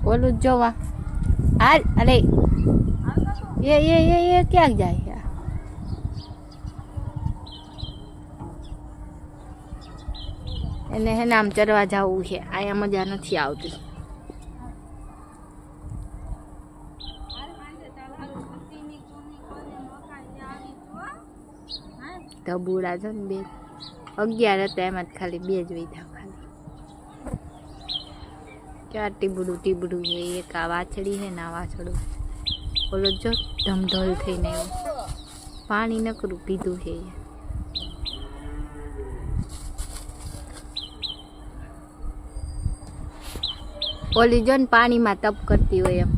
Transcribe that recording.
ઓલું જ જોવા હાલ અરે એ ક્યાં જાય એને હે ને આમ ચરવા જવું છે અહીંયા મજા નથી આવતી ધબુડા છે ને બે 11 હતા એમાં ખાલી 2 જ વૈધા ખાલી ક્યાં ટીબડું છે એક આ વાછડી છે ને આ વાછડું ઓલો જો ધમધોલ થઈને એવું પાણી નકરું પીધું છે ઓલી જો ને પાણીમાં તપ કરતી હોય એમ